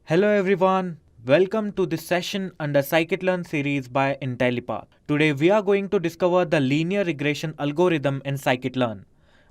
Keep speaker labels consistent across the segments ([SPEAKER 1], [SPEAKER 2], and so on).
[SPEAKER 1] Hello everyone, welcome to this session under Scikit-learn series by Intellipaat. Today we are going to discover the linear regression algorithm in Scikit-learn.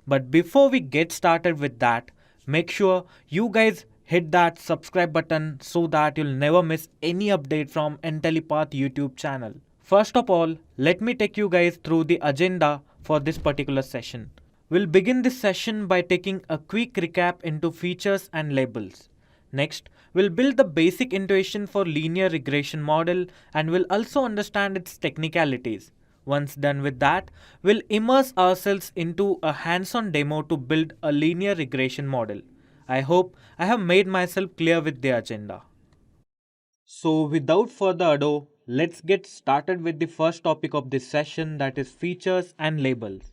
[SPEAKER 1] But before we get started with that, make sure you guys hit that subscribe button so that you'll never miss any update from Intellipaat YouTube channel. First of all, let me take you guys through the agenda for this particular session. We'll begin this session by taking a quick recap into features and labels. Next, we'll build the basic intuition for linear regression model and we'll also understand its technicalities. Once done with that, we'll immerse ourselves into a hands-on demo to build a linear regression model. I hope I have made myself clear with the agenda. So without further ado, let's get started with the first topic of this session, that is features and labels.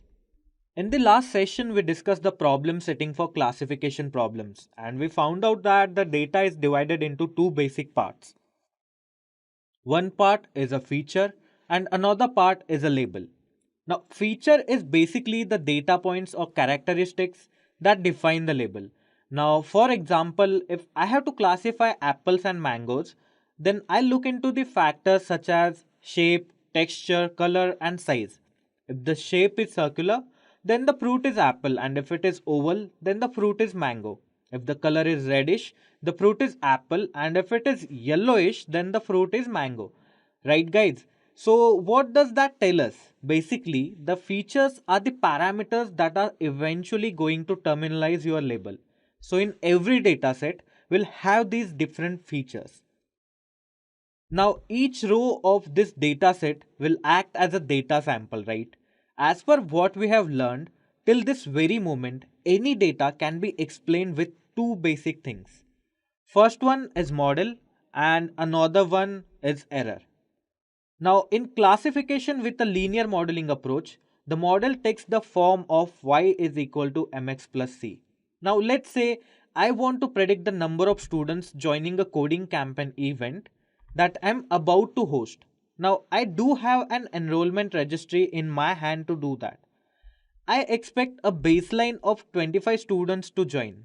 [SPEAKER 1] In the last session, we discussed the problem setting for classification problems, and we found out that the data is divided into two basic parts. One part is a feature and another part is a label. Now, feature is basically the data points or characteristics that define the label. Now, for example, if I have to classify apples and mangoes, then I look into the factors such as shape, texture, color, and size. If the shape is circular, then the fruit is apple, and if it is oval, then the fruit is mango. If the color is reddish, the fruit is apple, and if it is yellowish, then the fruit is mango. Right, guys? So, what does that tell us? Basically, the features are the parameters that are eventually going to terminalize your label. So, in every dataset, we'll have these different features. Now, each row of this dataset will act as a data sample, right? As per what we have learned, till this very moment, any data can be explained with two basic things. First one is model and another one is error. Now, in classification with a linear modeling approach, the model takes the form of y is equal to mx plus c. Now, let's say I want to predict the number of students joining a coding campaign event that I'm about to host. Now, I do have an enrollment registry in my hand to do that. I expect a baseline of 25 students to join.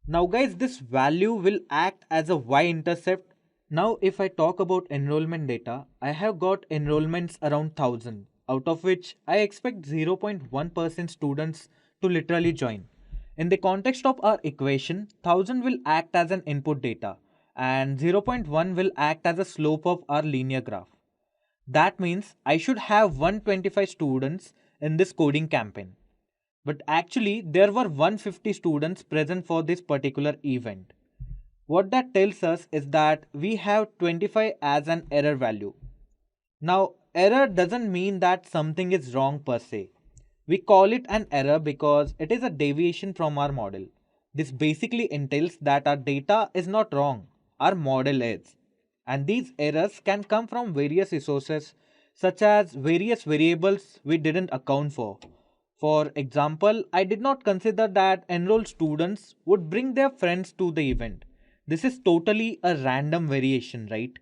[SPEAKER 1] Now, guys, this value will act as a y-intercept. Now, if I talk about enrollment data, I have got enrollments around 1000, out of which I expect 0.1% students to literally join. In the context of our equation, 1000 will act as an input data and 0.1 will act as a slope of our linear graph. That means I should have 125 students in this coding campaign. But actually, there were 150 students present for this particular event. What that tells us is that we have 25 as an error value. Now, error doesn't mean that something is wrong per se. We call it an error because it is a deviation from our model. This basically entails that our data is not wrong, our model is. And these errors can come from various resources such as various variables we didn't account for. For example, I did not consider that enrolled students would bring their friends to the event. This is totally a random variation, right?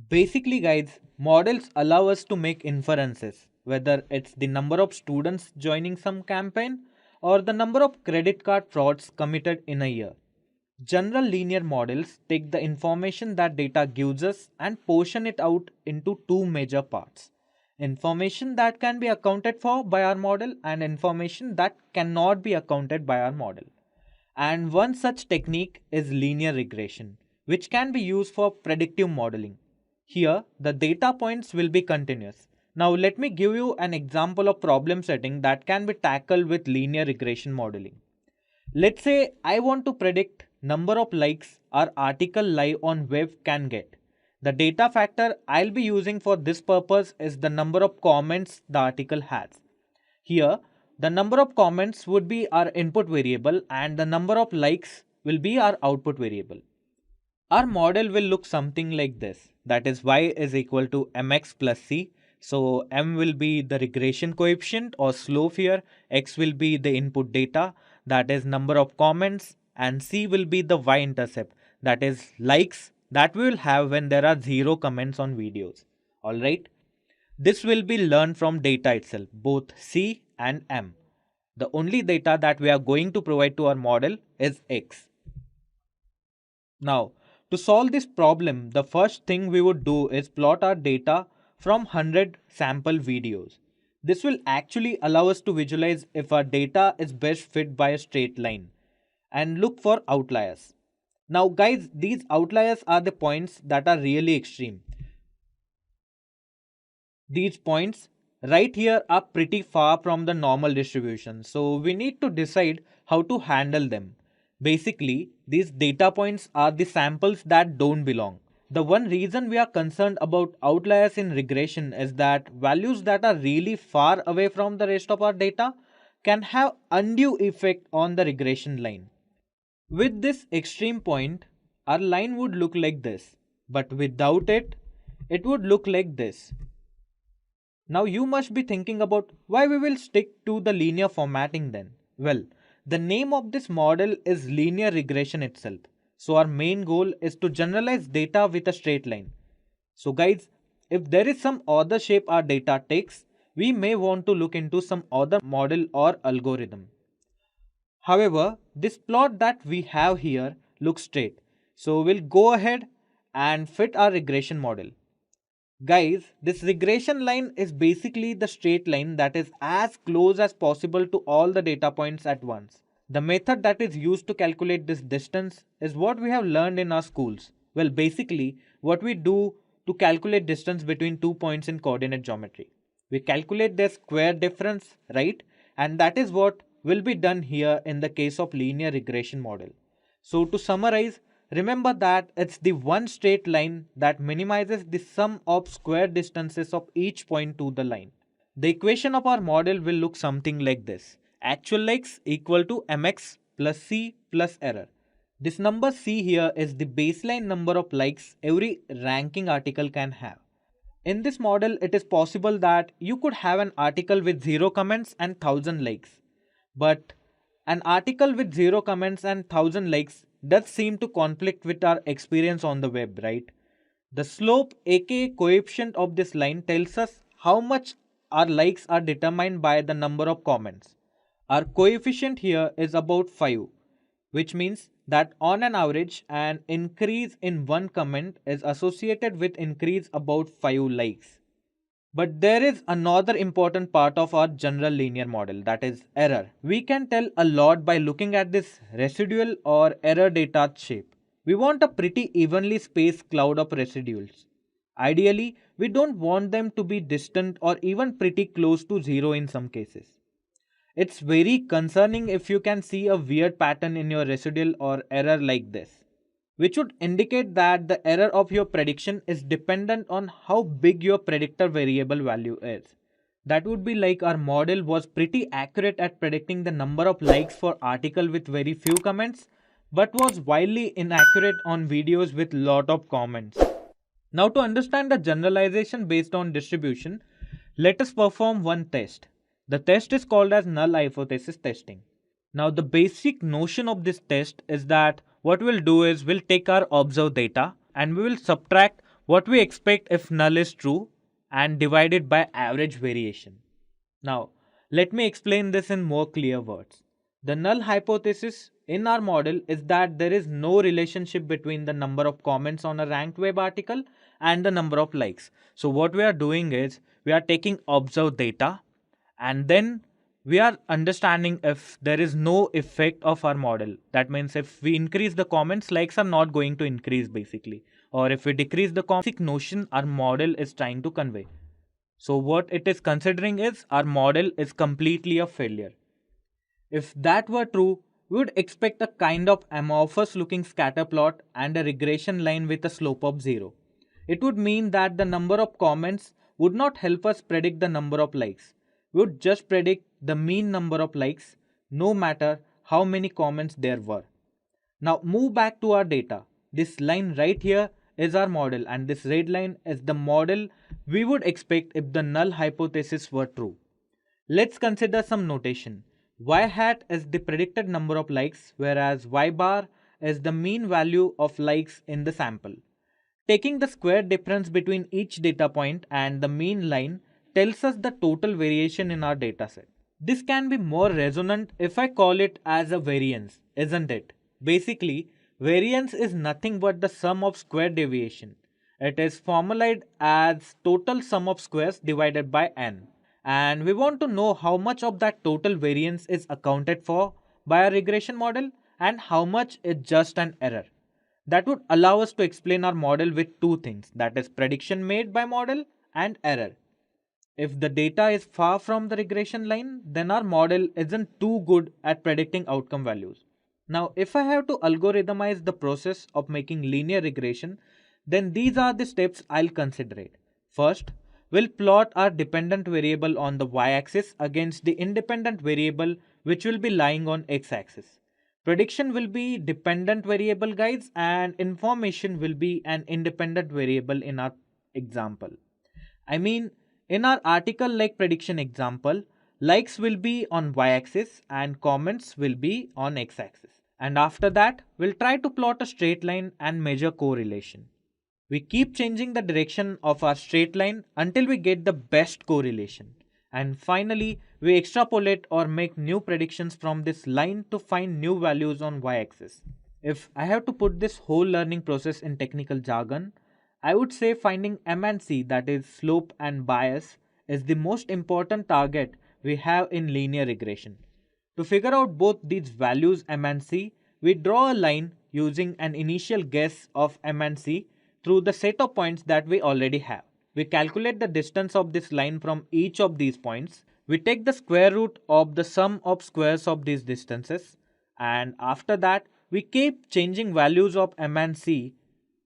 [SPEAKER 1] Basically, guys, models allow us to make inferences, whether it's the number of students joining some campaign or the number of credit card frauds committed in a year. General linear models take the information that data gives us and portion it out into two major parts. Information that can be accounted for by our model and information that cannot be accounted by our model. And one such technique is linear regression, which can be used for predictive modeling. Here, the data points will be continuous. Now, let me give you an example of problem setting that can be tackled with linear regression modeling. Let's say I want to predict number of likes our article live on web can get. The data factor I'll be using for this purpose is the number of comments the article has. Here, the number of comments would be our input variable and the number of likes will be our output variable. Our model will look something like this. That is y is equal to mx plus c. So m will be the regression coefficient or slope here. X will be the input data, that is number of comments, and c will be the y-intercept, that is likes that we will have when there are 0 comments on videos. Alright. This will be learned from data itself, both c and m. The only data that we are going to provide to our model is x. Now, to solve this problem, the first thing we would do is plot our data from 100 sample videos. This will actually allow us to visualize if our data is best fit by a straight line and look for outliers. Now guys, these outliers are the points that are really extreme. These points right here are pretty far from the normal distribution, so we need to decide how to handle them. Basically, these data points are the samples that don't belong. The one reason we are concerned about outliers in regression is that values that are really far away from the rest of our data can have undue effect on the regression line. With this extreme point, our line would look like this, but without it, it would look like this. Now you must be thinking about why we will stick to the linear formatting then. Well, the name of this model is linear regression itself. So our main goal is to generalize data with a straight line. So guys, if there is some other shape our data takes, we may want to look into some other model or algorithm. However, this plot that we have here looks straight. So we'll go ahead and fit our regression model. Guys, this regression line is basically the straight line that is as close as possible to all the data points at once. The method that is used to calculate this distance is what we have learned in our schools. Well, basically, what we do to calculate distance between 2 points in coordinate geometry. We calculate their square difference, right? And that is what will be done here in the case of linear regression model. So to summarize, remember that it's the one straight line that minimizes the sum of square distances of each point to the line. The equation of our model will look something like this. Actual likes equal to mx plus c plus error. This number c here is the baseline number of likes every ranking article can have. In this model, it is possible that you could have an article with 0 comments and 1000 likes. But an article with 0 comments and 1000 likes does seem to conflict with our experience on the web, right? The slope, aka coefficient of this line, tells us how much our likes are determined by the number of comments. Our coefficient here is about 5, which means that on an average, an increase in one comment is associated with increase about 5 likes. But there is another important part of our general linear model, that is error. We can tell a lot by looking at this residual or error data shape. We want a pretty evenly spaced cloud of residuals. Ideally, we don't want them to be distant or even pretty close to zero in some cases. It's very concerning if you can see a weird pattern in your residual or error like this, which would indicate that the error of your prediction is dependent on how big your predictor variable value is. That would be like our model was pretty accurate at predicting the number of likes for article with very few comments, but was wildly inaccurate on videos with lot of comments. Now to understand the generalization based on distribution, let us perform one test. The test is called as null hypothesis testing. Now the basic notion of this test is that what we'll do is we'll take our observed data and we will subtract what we expect if null is true and divide it by average variation. Now let me explain this in more clear words. The null hypothesis in our model is that there is no relationship between the number of comments on a ranked web article and the number of likes. So what we are doing is we are taking observed data and then we are understanding if there is no effect of our model. That means if we increase the comments, likes are not going to increase basically. Or if we decrease the basic notion our model is trying to convey. So what it is considering is our model is completely a failure. If that were true, we would expect a kind of amorphous looking scatter plot and a regression line with a slope of 0. It would mean that the number of comments would not help us predict the number of likes. We would just predict the mean number of likes no matter how many comments there were. Now move back to our data. This line right here is our model and this red line is the model we would expect if the null hypothesis were true. Let's consider some notation. Y hat is the predicted number of likes whereas y bar is the mean value of likes in the sample. Taking the square difference between each data point and the mean line tells us the total variation in our dataset. This can be more resonant if I call it as a variance, isn't it? Basically, variance is nothing but the sum of square deviation. It is formalized as total sum of squares divided by n. And we want to know how much of that total variance is accounted for by a regression model and how much is just an error. That would allow us to explain our model with two things, that is prediction made by model and error. If the data is far from the regression line, then our model isn't too good at predicting outcome values. Now, if I have to algorithmize the process of making linear regression, then these are the steps I'll consider it. First, we'll plot our dependent variable on the y-axis against the independent variable which will be lying on x-axis. Prediction will be dependent variable, guys, and information will be an independent variable in our example. I mean, in our article like prediction example, likes will be on y-axis and comments will be on x-axis. And after that, we'll try to plot a straight line and measure correlation. We keep changing the direction of our straight line until we get the best correlation. And finally, we extrapolate or make new predictions from this line to find new values on y-axis. If I have to put this whole learning process in technical jargon, I would say finding M and C, that is slope and bias, is the most important target we have in linear regression. To figure out both these values M and C, we draw a line using an initial guess of M and C through the set of points that we already have. We calculate the distance of this line from each of these points. We take the square root of the sum of squares of these distances, and after that we keep changing values of M and C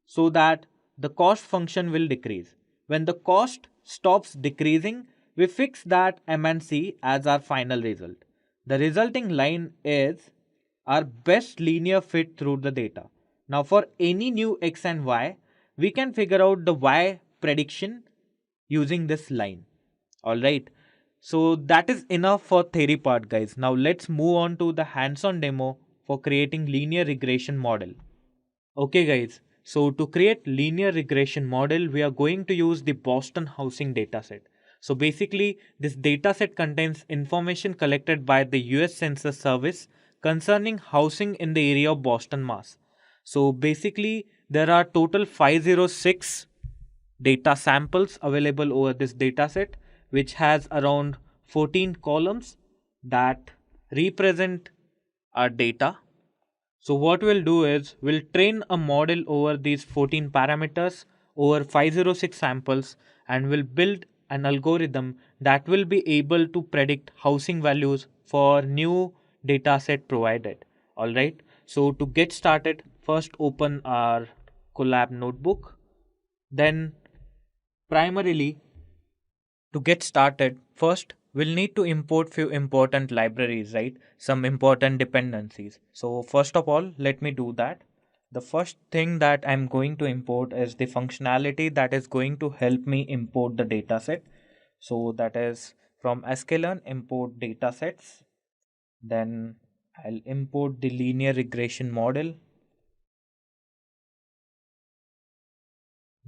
[SPEAKER 1] so that the cost function will decrease. When the cost stops decreasing, we fix that M and C as our final result. The resulting line is our best linear fit through the data. Now for any new x and y, we can figure out the y prediction using this line. Alright, so that is enough for theory part, guys. Now let's move on to the hands-on demo for creating linear regression model. Okay guys, so to create linear regression model, we are going to use the Boston housing dataset. So basically, this dataset contains information collected by the US Census Service concerning housing in the area of Boston, Mass. So basically, there are total 506 data samples available over this dataset, which has around 14 columns that represent our data. So what we'll do is we'll train a model over these 14 parameters over 506 samples, and we'll build an algorithm that will be able to predict housing values for new data set provided. Alright, so to get started, first open our Colab notebook. Then primarily, to get started, first we'll need to import few important libraries, right? Some important dependencies. So first of all, let me do that. The first thing that I'm going to import is the functionality that is going to help me import the dataset. So that is from sklearn import datasets. Then I'll import the linear regression model.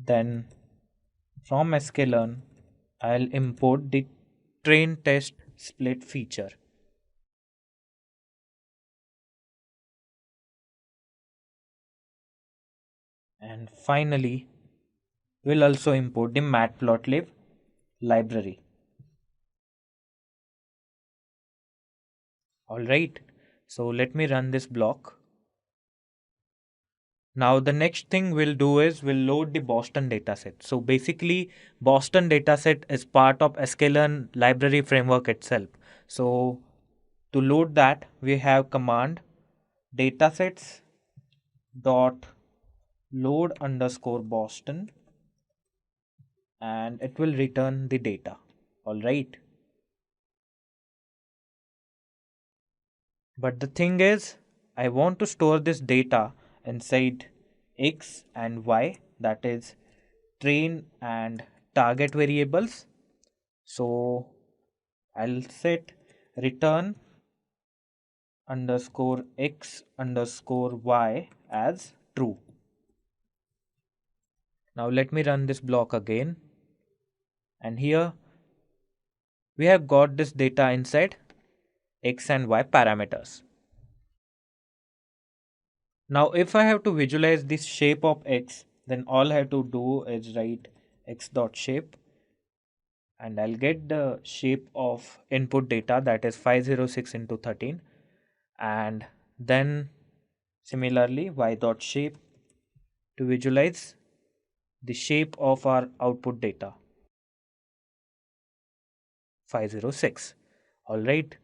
[SPEAKER 1] Then from sklearn, I'll import the train test split feature. And finally, we'll also import the matplotlib library. Alright, so let me run this block. Now the next thing we'll do is we'll load the Boston dataset. So basically, Boston dataset is part of sklearn library framework itself. So to load that, we have command datasets dot load underscore Boston, and it will return the data. Alright. But the thing is, I want to store this data inside x and y, that is train and target variables. So I'll set return underscore x underscore y as true. Now let me run this block again, and here we have got this data inside x and y parameters. Now if I have to visualize this shape of x, then all I have to do is write x dot shape, and I'll get the shape of input data, that is 506 into 13, and then similarly y dot shape to visualize the shape of our output data, 506. Alright.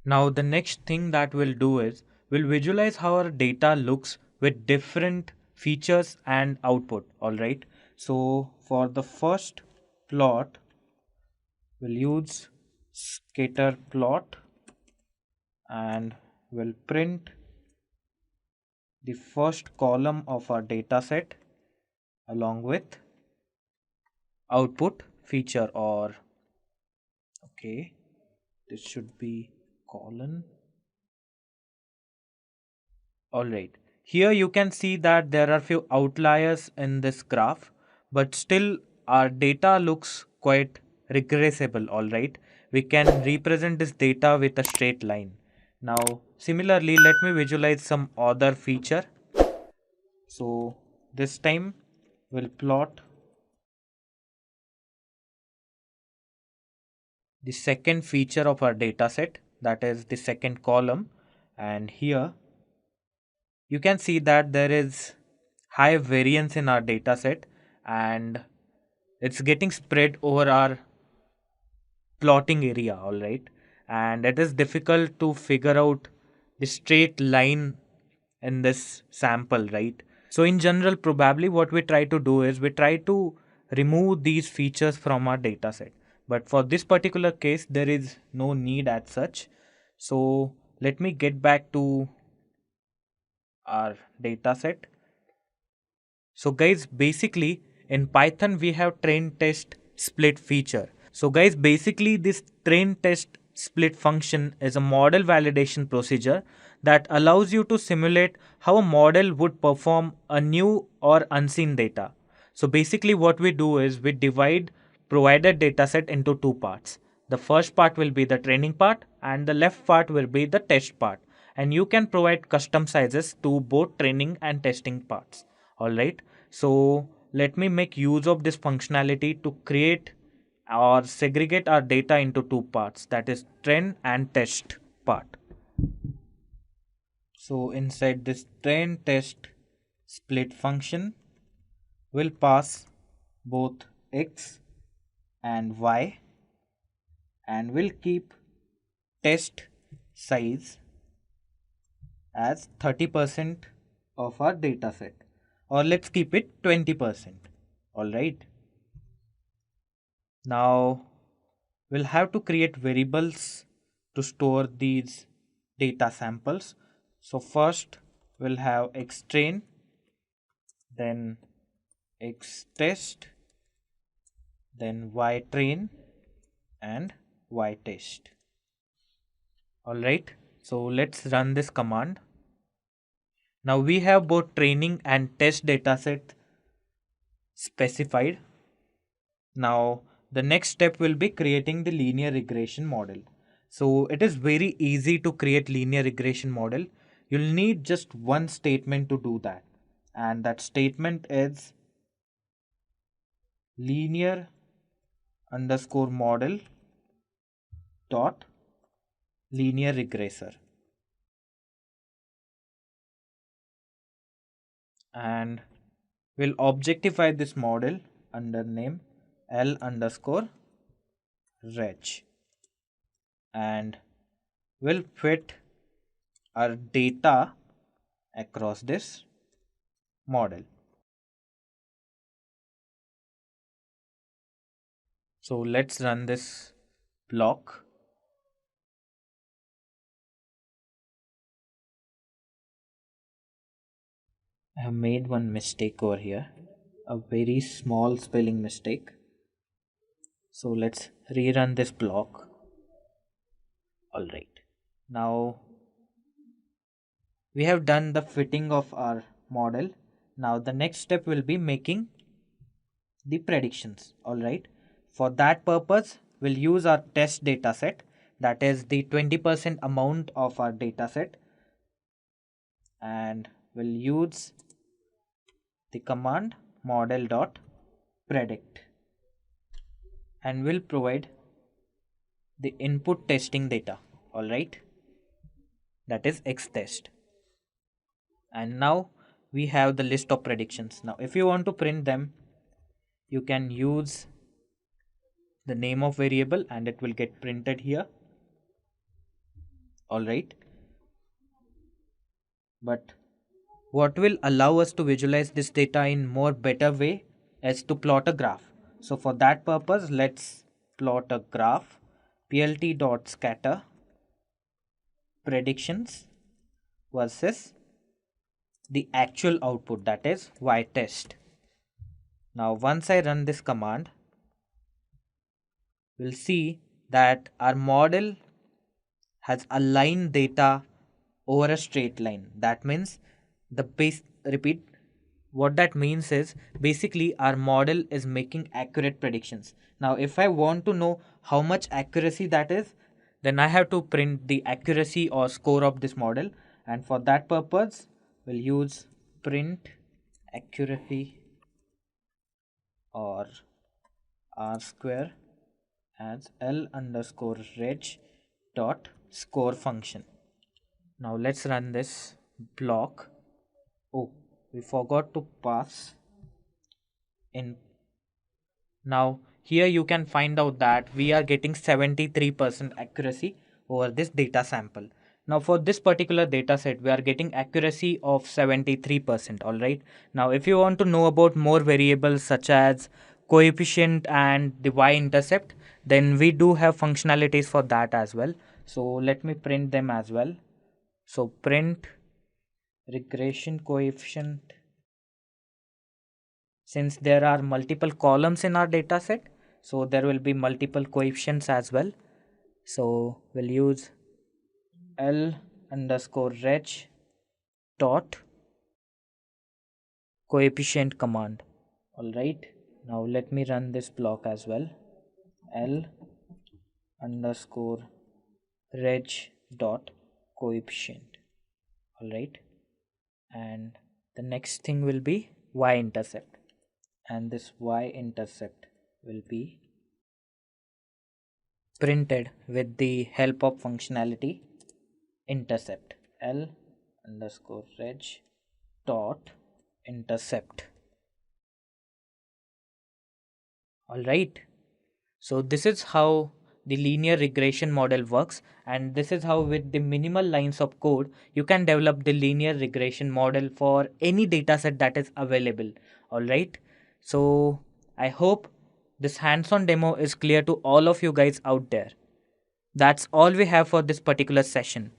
[SPEAKER 1] Now the next thing that we'll do is we'll visualize how our data looks with different features and output. Alright. So for the first plot, we'll use scatter plot and we'll print the first column of our data set along with output feature, or okay, this should be colon. Alright, here you can see that there are few outliers in this graph, but still our data looks quite regressible. Alright, we can represent this data with a straight line. Now similarly, let me visualize some other feature. So this time we'll plot the second feature of our data set, that is the second column, and here you can see that there is high variance in our data set and it's getting spread over our plotting area. Alright, and it is difficult to figure out the straight line in this sample, right? So in general, probably what we try to do is we try to remove these features from our data set, but for this particular case there is no need as such. So let me get back to our data set. So guys, basically in Python we have train test split feature. So guys, basically this train test split function is a model validation procedure that allows you to simulate how a model would perform a new or unseen data. So basically what we do is we divide provided dataset into two parts. The first part will be the training part and the left part will be the test part. And you can provide custom sizes to both training and testing parts. Alright, so let me make use of this functionality to create or segregate our data into two parts, that is train and test part. So inside this train test split function, we'll pass both x and y, and we'll keep test size as 30% of our data set, or let's keep it 20%. Alright, now we'll have to create variables to store these data samples. So first we'll have x train, then x test, then y train and y test. Alright, so let's run this command. Now we have both training and test dataset specified. Now the next step will be creating the linear regression model. So it is very easy to create linear regression model. You'll need just one statement to do that, and that statement is linear underscore model dot linear regressor, and we'll objectify this model under name L underscore reg, and we'll fit our data across this model. So let's run this block. I have made one mistake over here, a very small spelling mistake. So let's rerun this block. Alright, now we have done the fitting of our model. Now the next step will be making the predictions. Alright, for that purpose we'll use our test data set, that is the 20% amount of our data set, and will use the command model.predict and will provide the input testing data. Alright, that is X test. And now we have the list of predictions. Now if you want to print them, you can use the name of variable and it will get printed here. Alright, but what will allow us to visualize this data in more better way is to plot a graph. So for that purpose, let's plot a graph. plt.scatter predictions versus the actual output, that is y test. Now once I run this command, we'll see that our model has aligned data over a straight line. That means what that means is basically our model is making accurate predictions. Now if I want to know how much accuracy that is, then I have to print the accuracy or score of this model, and for that purpose we'll use print accuracy or r square as l_reg.score function. Now let's run this block. Oh, we forgot to pass in. Now here you can find out that we are getting 73% accuracy over this data sample. Now for this particular data set, we are getting accuracy of 73%. Alright. Now if you want to know about more variables such as coefficient and the y-intercept, then we do have functionalities for that as well. So let me print them as well. So print regression coefficient. Since there are multiple columns in our data set, so there will be multiple coefficients as well. So we'll use l_reg dot coefficient command. Alright, now let me run this block as well. l_reg dot coefficient. Alright, and the next thing will be y-intercept, and this y-intercept will be printed with the help of functionality intercept, l_reg dot intercept. Alright, so this is how the linear regression model works, and this is how with the minimal lines of code you can develop the linear regression model for any dataset that is available. Alright, so I hope this hands-on demo is clear to all of you guys out there. That's all we have for this particular session.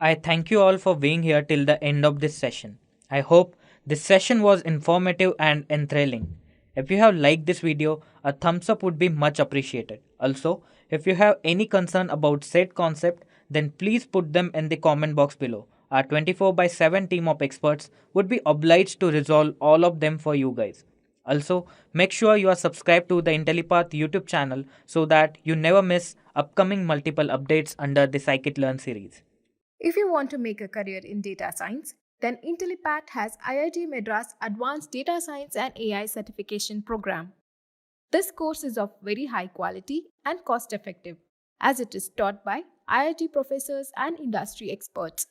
[SPEAKER 1] I thank you all for being here till the end of this session. I hope this session was informative and enthralling. If you have liked this video, a thumbs up would be much appreciated. Also, if you have any concern about said concept, then please put them in the comment box below. Our 24/7 team of experts would be obliged to resolve all of them for you guys. Also, make sure you are subscribed to the Intellipaat YouTube channel so that you never miss upcoming multiple updates under the Scikit Learn series.
[SPEAKER 2] If you want to make a career in data science, then Intellipaat has IIT Madras Advanced Data Science and AI Certification Program. This course is of very high quality and cost effective, as it is taught by IIT professors and industry experts.